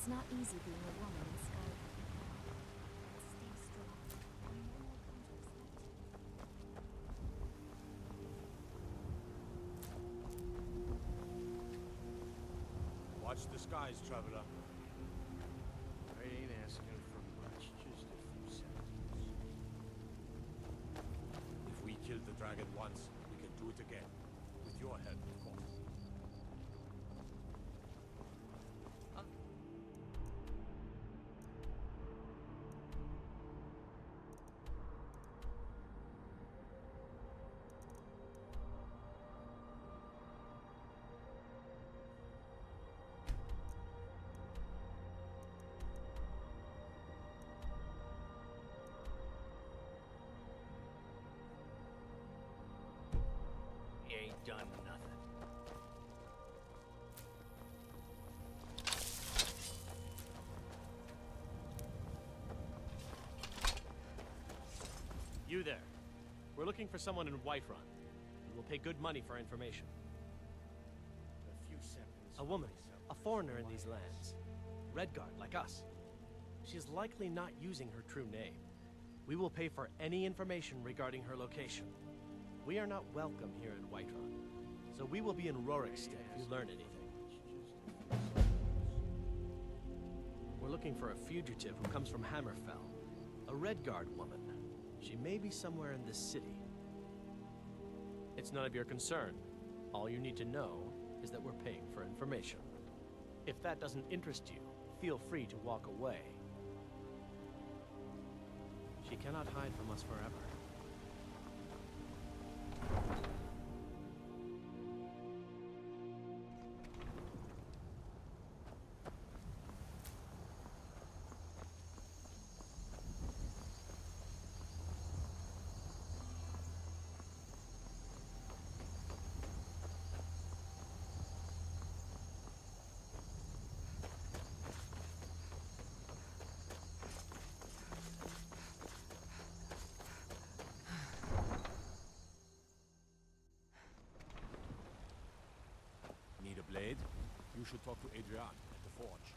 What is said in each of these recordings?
It's not easy being a woman in Skyrim. Stay strong. No more comes with Watch the skies, traveler. I ain't asking for much, just a few seconds. If we killed the dragon once, we can do it again. With your help, of course. You ain't done nothing. You there. We're looking for someone in Whiterun. We will pay good money for information. A few seconds. A woman, a foreigner in these lands. Redguard, like us. She is likely not using her true name. We will pay for any information regarding her location. We are not welcome here in Whiterun, so we will be in Rorikstead if you learn anything. We're looking for a fugitive who comes from Hammerfell. A Redguard woman. She may be somewhere in this city. It's none of your concern. All you need to know is that we're paying for information. If that doesn't interest you, feel free to walk away. She cannot hide from us forever. Need a blade? You should talk to Adrian at the forge.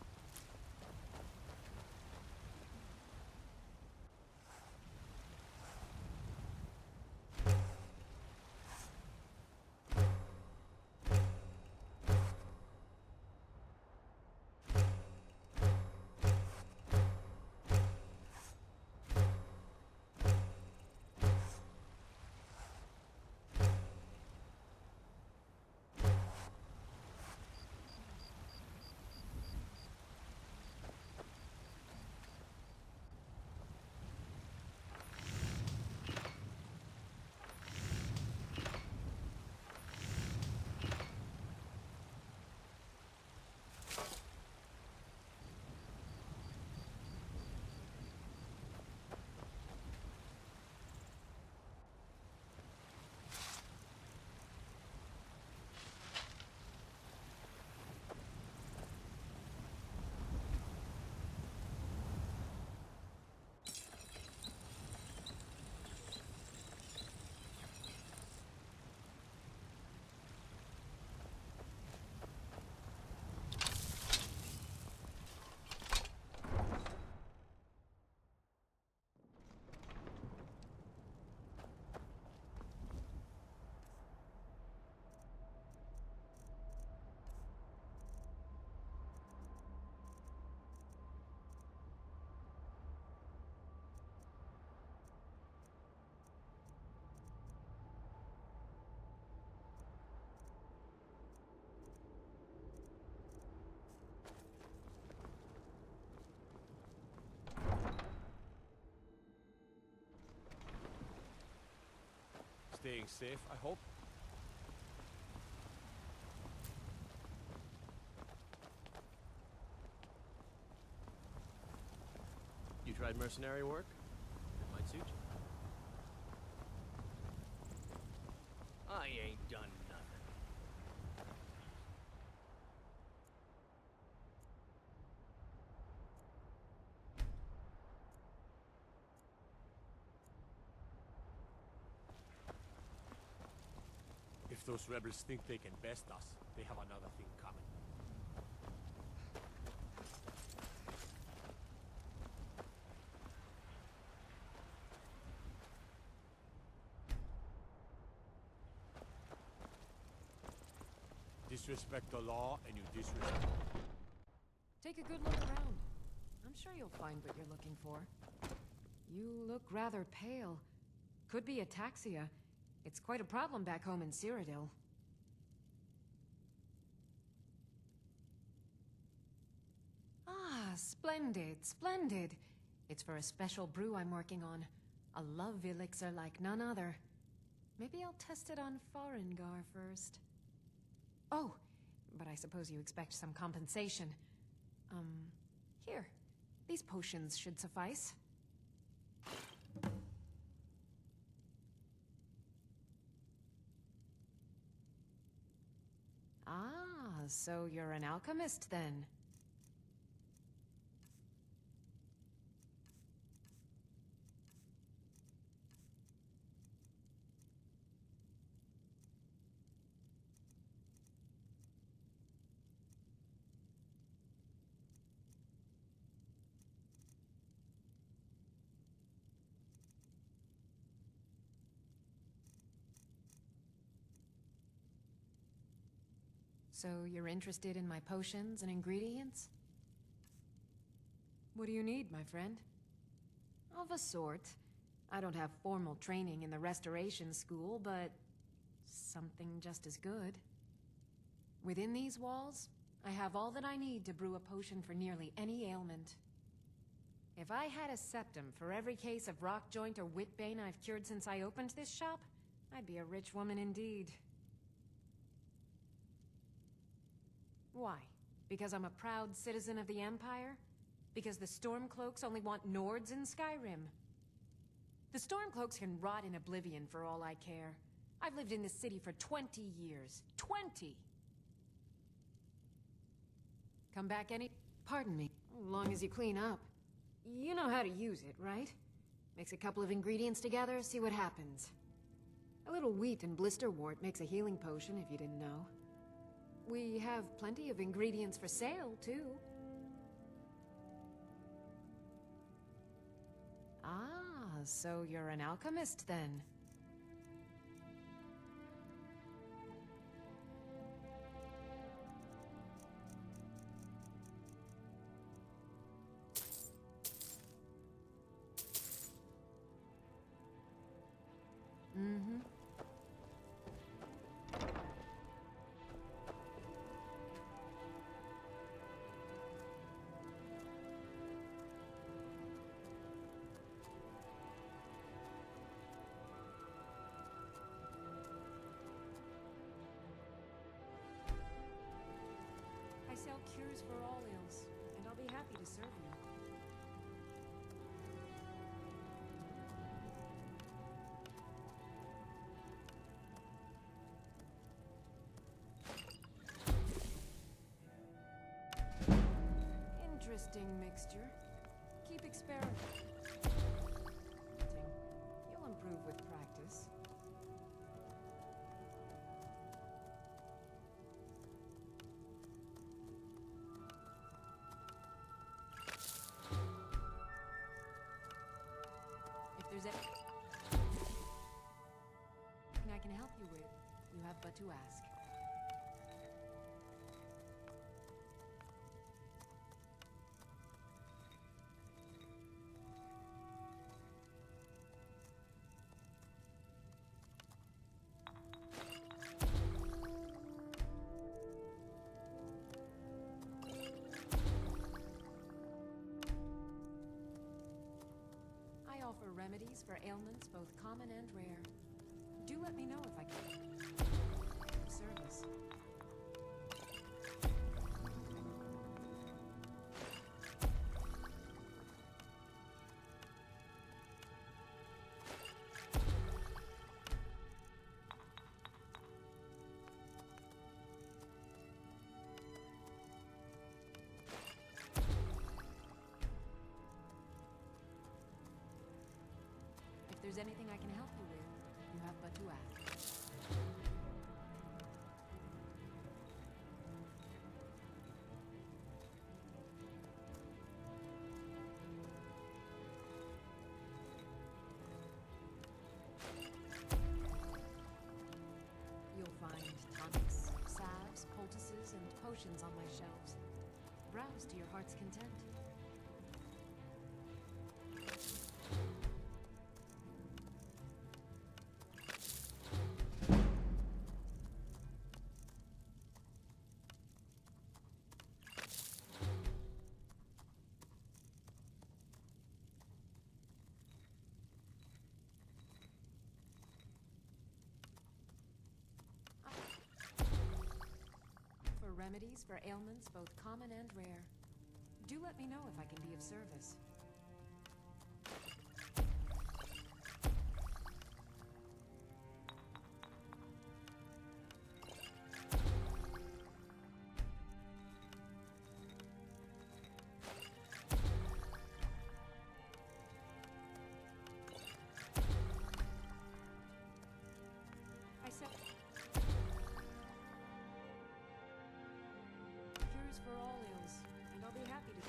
Staying safe, I hope. You tried mercenary work? It might suit you. I ain't done nothing. If those rebels think they can best us, they have another thing coming. disrespect the law, and you disrespect... Take a good look around. I'm sure you'll find what you're looking for. You look rather pale. Could be ataxia. It's quite a problem back home in Cyrodiil. Ah, splendid, splendid. It's for a special brew I'm working on. A love elixir like none other. Maybe I'll test it on Farengar first. Oh, but I suppose you expect some compensation. Here. These potions should suffice. Ah, so you're an alchemist then? So you're interested in my potions and ingredients? What do you need, my friend? Of a sort. I don't have formal training in the restoration school, but something just as good. Within these walls, I have all that I need to brew a potion for nearly any ailment. If I had a septum for every case of rock joint or whitbane I've cured since I opened this shop, I'd be a rich woman indeed. Why? Because I'm a proud citizen of the Empire? Because the Stormcloaks only want Nords in Skyrim? The Stormcloaks can rot in oblivion for all I care. I've lived in this city for 20 years. 20! Come back any... Pardon me. As long as you clean up. You know how to use it, right? Mix a couple of ingredients together, see what happens. A little wheat and blisterwort makes a healing potion, if you didn't know. We have plenty of ingredients for sale, too. Ah, so you're an alchemist, then? Mm-hmm. I sell cures for all ills, and I'll be happy to serve you. Interesting mixture. Keep experimenting. You'll improve with practice. If there's anything I can help you with, you have but to ask. I offer remedies for ailments both common and rare. Do let me know if I can. Service. If there's anything I can help you with, you have but to ask. You'll find tonics, salves, poultices, Potions on my shelves. Browse to your heart's content. For remedies for ailments both common and rare. Do let me know if I can be of service. I said cures for all ills, and I'll be happy to.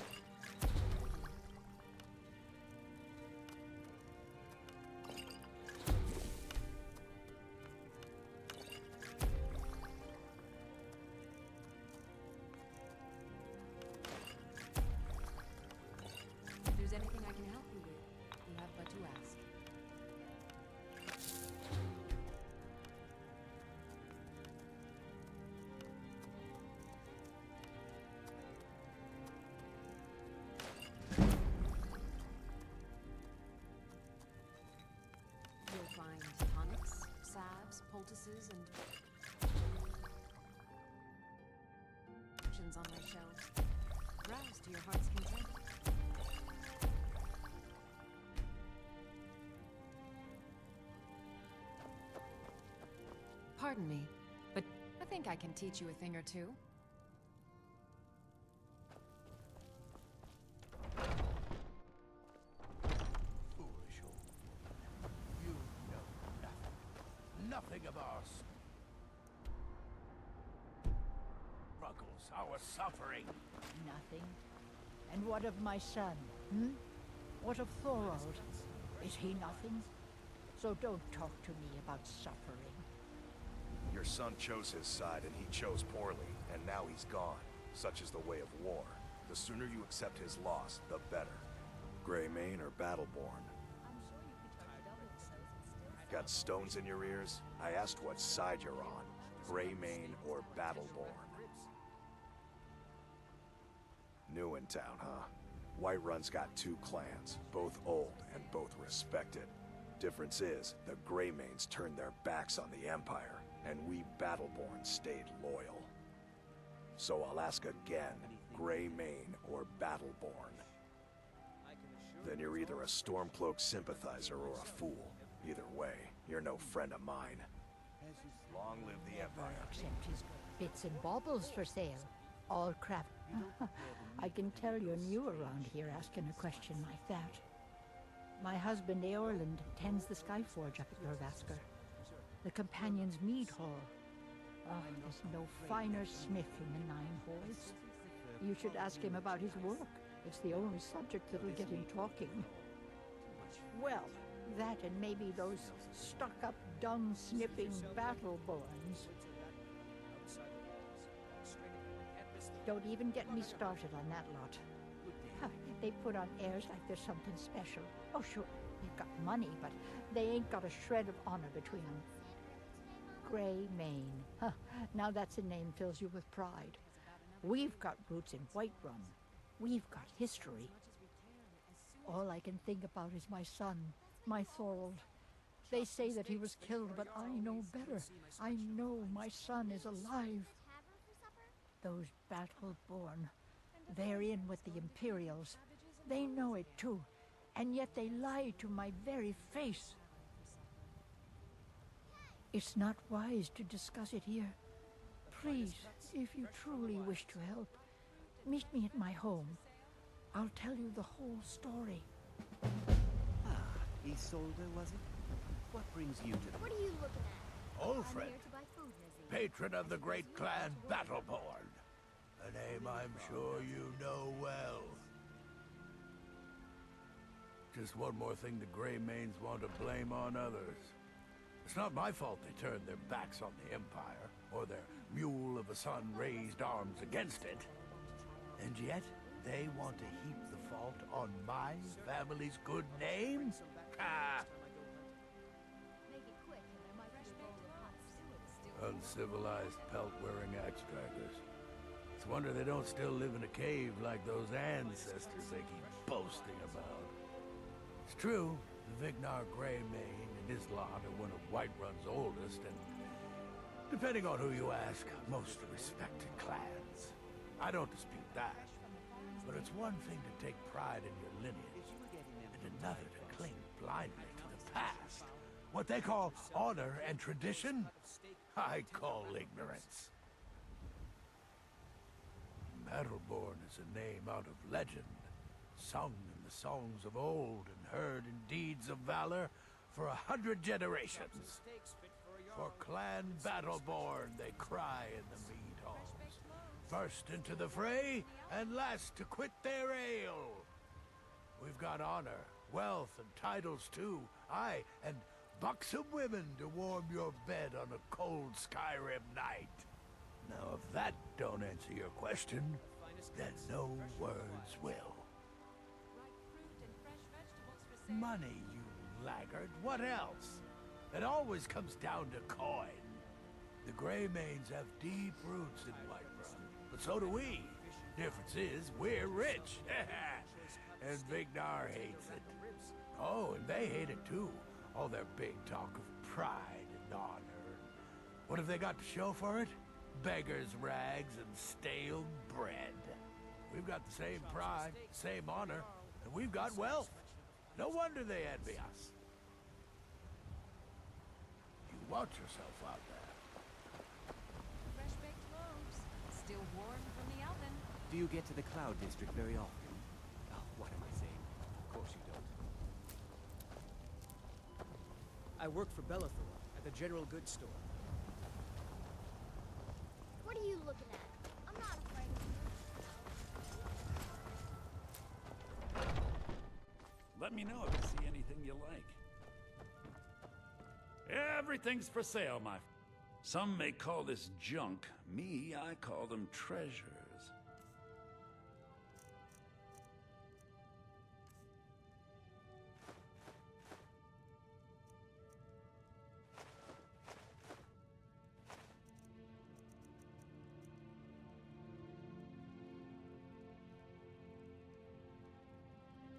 If there's anything I can help you with, you have but to ask. You'll find tonics, salves, poultices, and potions on my shelves. Browse to your heart's content. Pardon me, but I think I can teach you a thing or two. Foolish old woman. You know nothing. Nothing of our struggles, our suffering. Nothing. And what of my son? Hmm? What of Thorold? Is he nothing? So don't talk to me about suffering. Your son chose his side and he chose poorly, and now he's gone. Such is the way of war. The sooner you accept his loss, the better. Greymane or Battleborn? Got stones in your ears? I asked what side you're on. Greymane or Battleborn? New in town, huh? Whiterun's got two clans, both old and both respected. Difference is, the Greymanes turned their backs on the Empire, and we Battleborn stayed loyal. So I'll ask again, Greymane or Battleborn? Then you're either a Stormcloak sympathizer or a fool. Either way, you're no friend of mine. Long live the Empire. Except his bits and baubles for sale. All crap. I can tell you're new around here asking a question like that. My husband Eorland tends the Skyforge up at Jorvaskr. The Companion's Mead Hall. Oh, there's no finer smith in the Nine Halls. You should ask him about his work. It's the only subject that'll get him talking. Well, that and maybe those stuck-up, dung-sniffing Battleborns. Don't even get me started on that lot. Huh, they put on airs like there's something special. Oh, sure, they've got money, but they ain't got a shred of honor between them. Greymane. Huh, now that's a name fills you with pride. We've got roots in Whiterun. We've got history. All I can think about is my son, my Thorold. They say that he was killed, but I know better. I know my son is alive. Those Battleborn, they're in with the Imperials. They know it too, and yet they lie to my very face. It's not wise to discuss it here. Please, if you truly wish to help, meet me at my home. I'll tell you the whole story. Isolde, was it? What brings you to the... What are you looking at? I'm Ulfred, here to buy food, Lizzie. patron of the great clan Battleborn. A name I'm sure you know well. Just one more thing the Greymanes want to blame on others. It's not my fault they turned their backs on the Empire, or their mule of a son raised arms against it. And yet, they want to heap the fault on my family's good name? Ah! Make it quick, and there might be a bowl of hot stew. Uncivilized pelt-wearing axe draggers. It's a wonder they don't still live in a cave like those ancestors they keep boasting about. It's true, the Vignar Greymane and his lot are one of Whiterun's oldest and, depending on who you ask, most respected clans. I don't dispute that. But it's one thing to take pride in your lineage, and another to cling blindly to the past. What they call honor and tradition, I call ignorance. Battleborn is a name out of legend, sung in the songs of old and heard in deeds of valor for 100 generations. For Clan Battleborn, they cry in the mead halls. First into the fray, and last to quit their ale. We've got honor, wealth, and titles too. Aye, and buxom women to warm your bed on a cold Skyrim night. Now, if that don't answer your question, then no words will. Money, you laggard. What else? It always comes down to coin. The Greymanes have deep roots in Whiterun, but so do we. Difference is, we're rich. And Vignar hates it. Oh, and they hate it too. All their big talk of pride and honor. What have they got to show for it? Beggars' rags and stale bread. We've got the same pride, same honor, and we've got wealth. No wonder they envy us. You watch yourself out there. Fresh baked loaves, still warm from the oven. Do you get to the Cloud District very often? Oh, what am I saying? Of course you don't. I work for Bellathor at the general goods store. What are you looking at? I'm not afraid of you. Let me know if you see anything you like. Everything's for sale, my... Some may call this junk. Me, I call them treasures.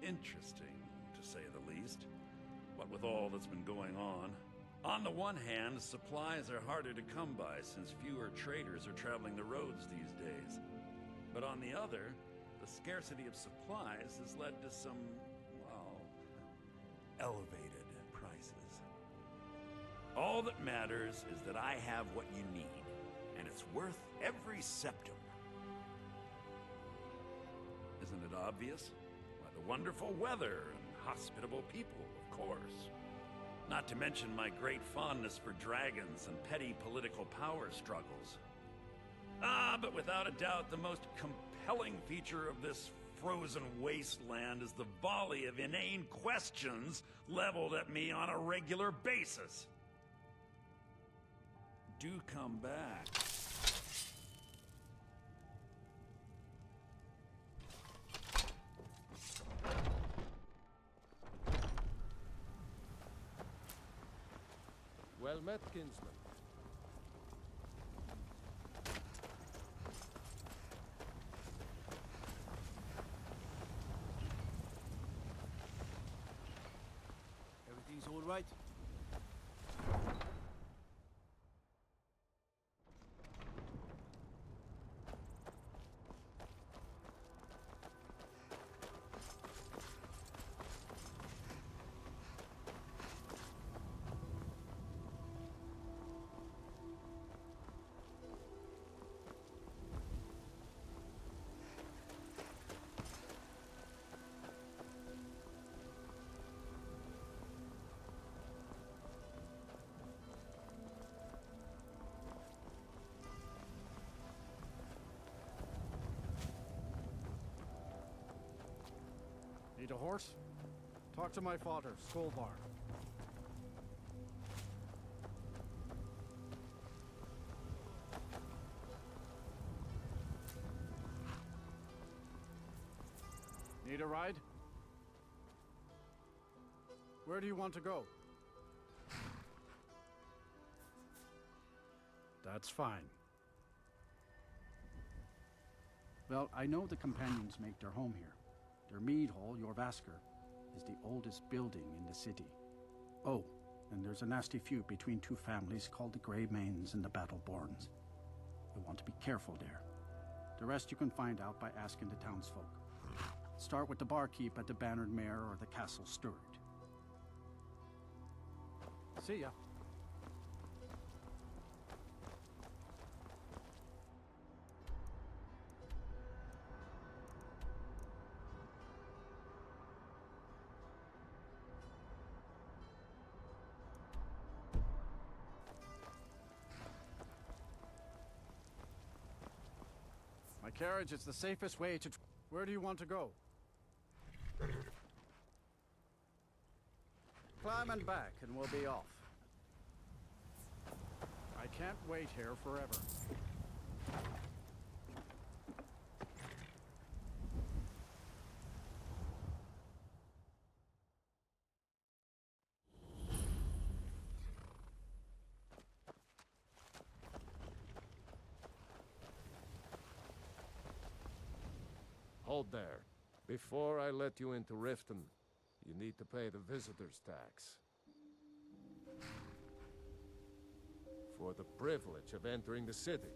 Interesting, to say the least. What with all that's been going on the one hand, supplies are harder to come by since fewer traders are traveling the roads these days. But on the other, the scarcity of supplies has led to some, well, elevated prices. All that matters is that I have what you need, and it's worth every septum. Isn't it obvious? Why, the wonderful weather and hospitable people, of course. Not to mention my great fondness for dragons and petty political power struggles. But without a doubt, the most compelling feature of this frozen wasteland is the volley of inane questions leveled at me on a regular basis. Do come back. Well met, kinsman. Everything's all right? Need a horse? Talk to my father, Skolvar. Need a ride? Where do you want to go? That's fine. Well, I know the companions make their home here. Their mead hall, Jorvaskr, is the oldest building in the city. Oh, and there's a nasty feud between two families called the Greymanes and the Battleborns. You want to be careful there. The rest you can find out by asking the townsfolk. Start with the barkeep at the Bannered Mare or the Castle Steward. See ya. My carriage is the safest way to... Where do you want to go? Climb and back, and we'll be off. I can't wait here forever. Hold there. Before I let you into Riften, you need to pay the visitor's tax. For the privilege of entering the city.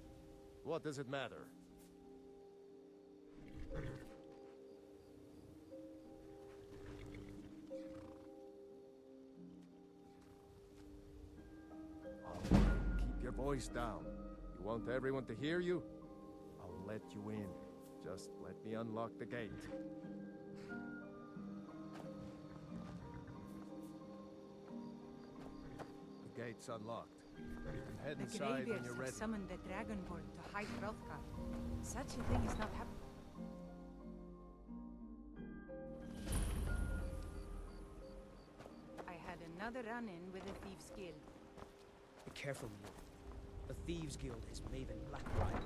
What does it matter? Oh, keep your voice down. You want everyone to hear you? I'll let you in. Just let me unlock the gate. The gate's unlocked. You can head inside when you're ready. Summoned the Dragonborn to hide Hrothgar. Such a thing is not happening. I had another run-in with a Thieves' Guild. Be careful, you. The Thieves' Guild is Maven Blackbriar.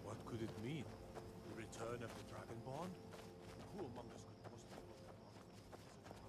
What could it mean? The return of the Dragonborn? Who among us could possibly look upon it as a power?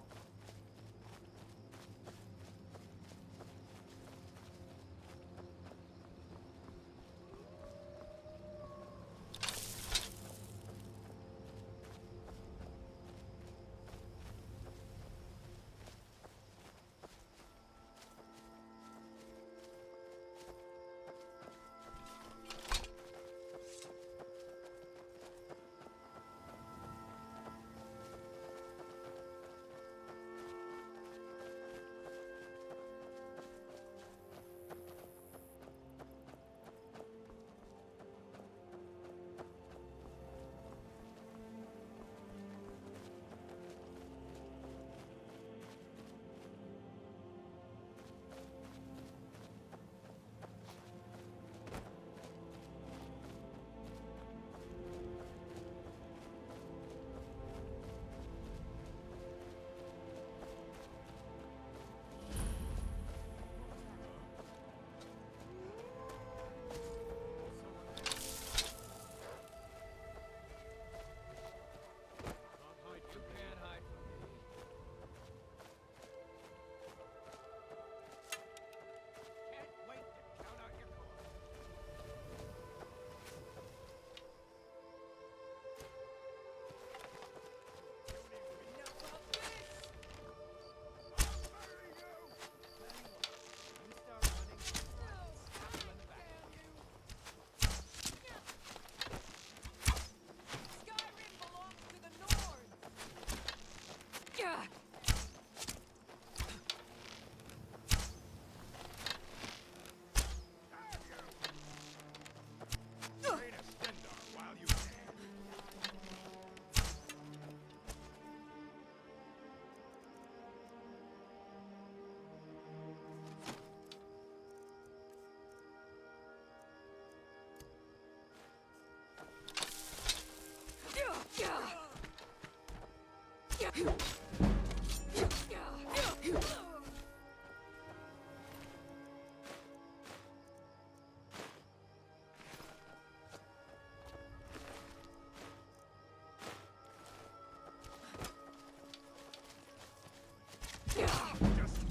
Just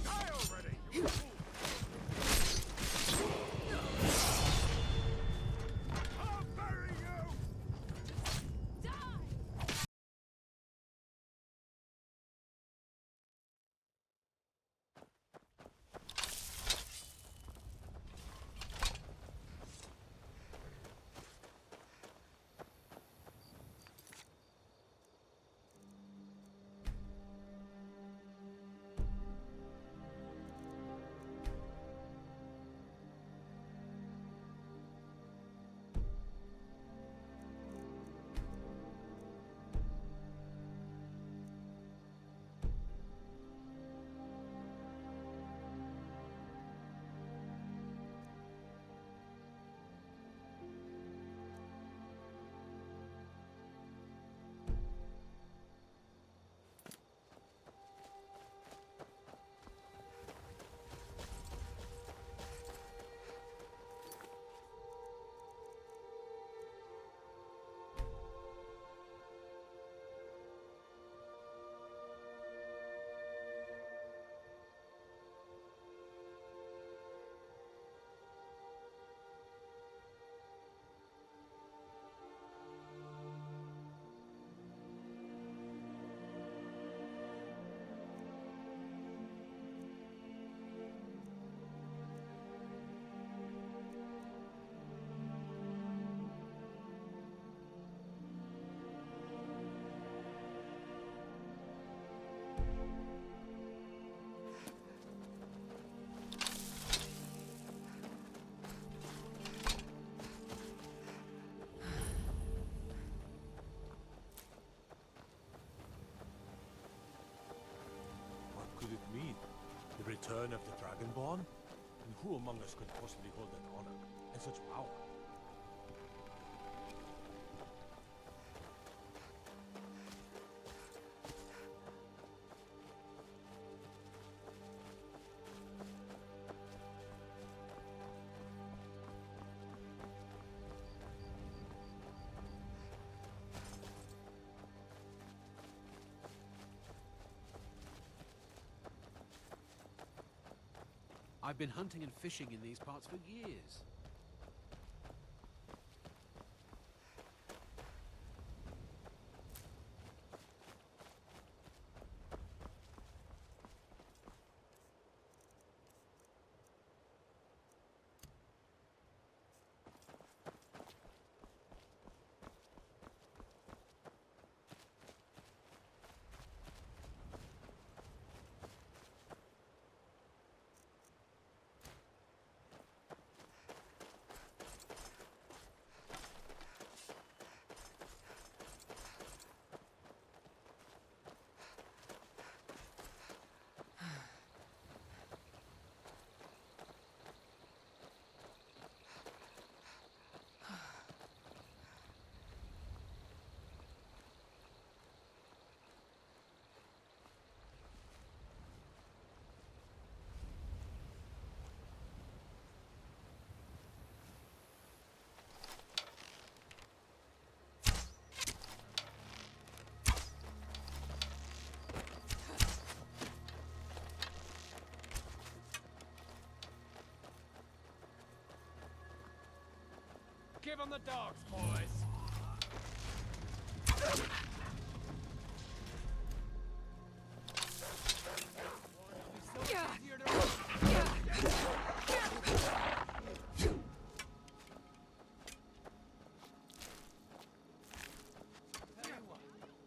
die already, you fool! I'll bury you! What could it mean? The return of the Dragonborn? And who among us could possibly hold that honor and such power? I've been hunting and fishing in these parts for years. Give them the dogs, boys!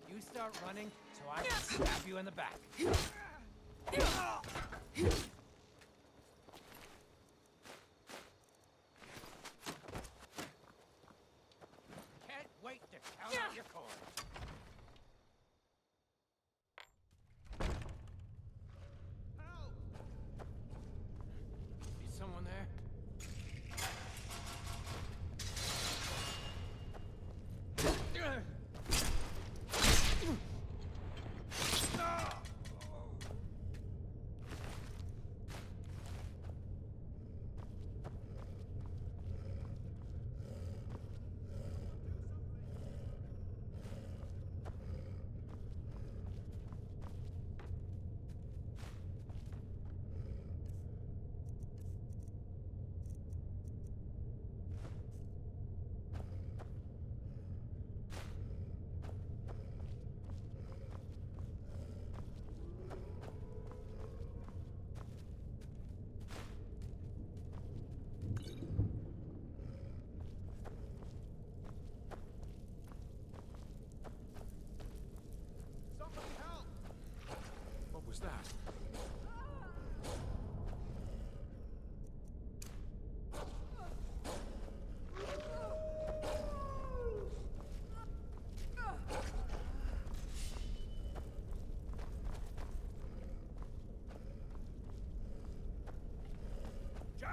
You start running so I can stab you in the back. Can't wait to count out your coin. Is someone there?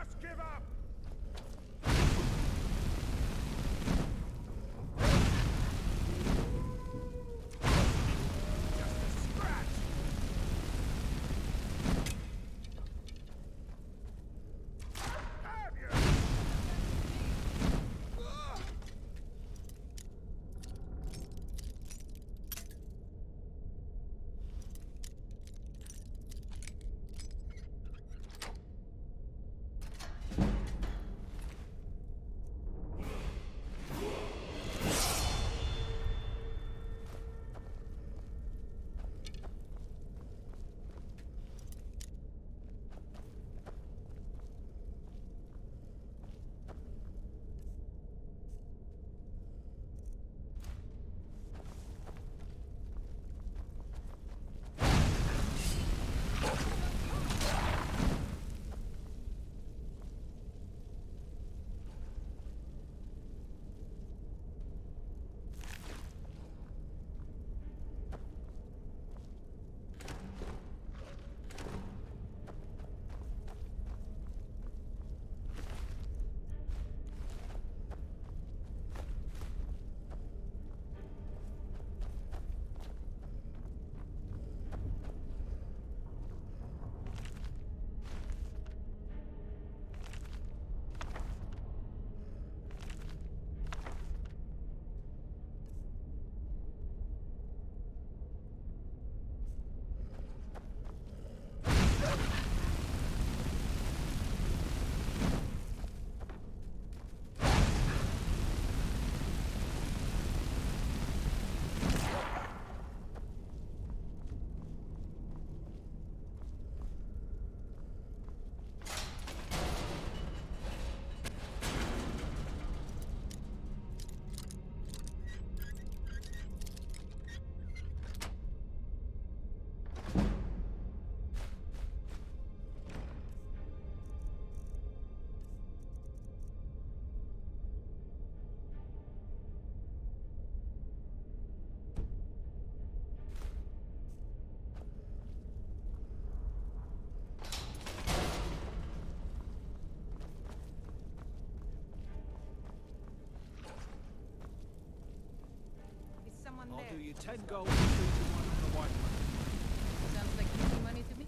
Just give up! Just a scratch! Have you? someone I'll there. do you 10 gold and 3 to 1 on the Whiterun. Sounds like easy money to me.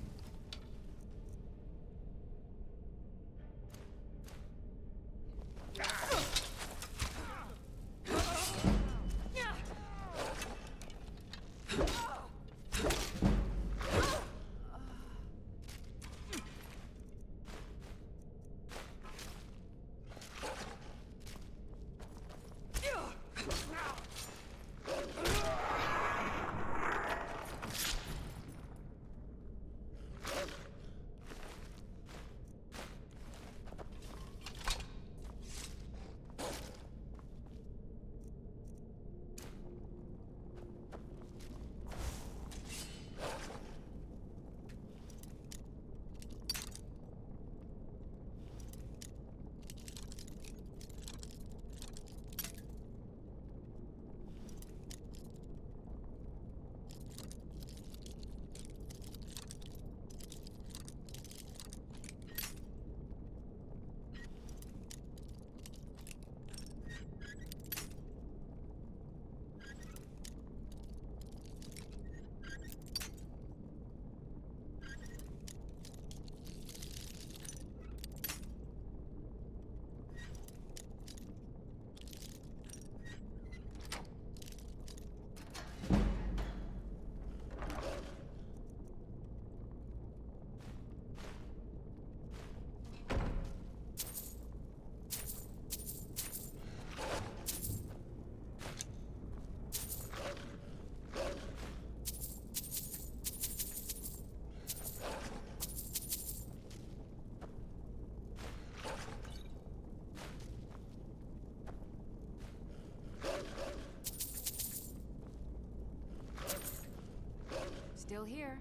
Still here.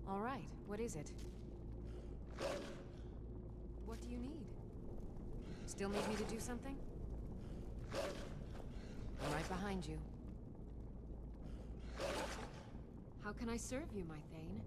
All right, what is it? What do you need? Still need me to do something? I'm right behind you. How can I serve you, my Thane?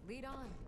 Lead on.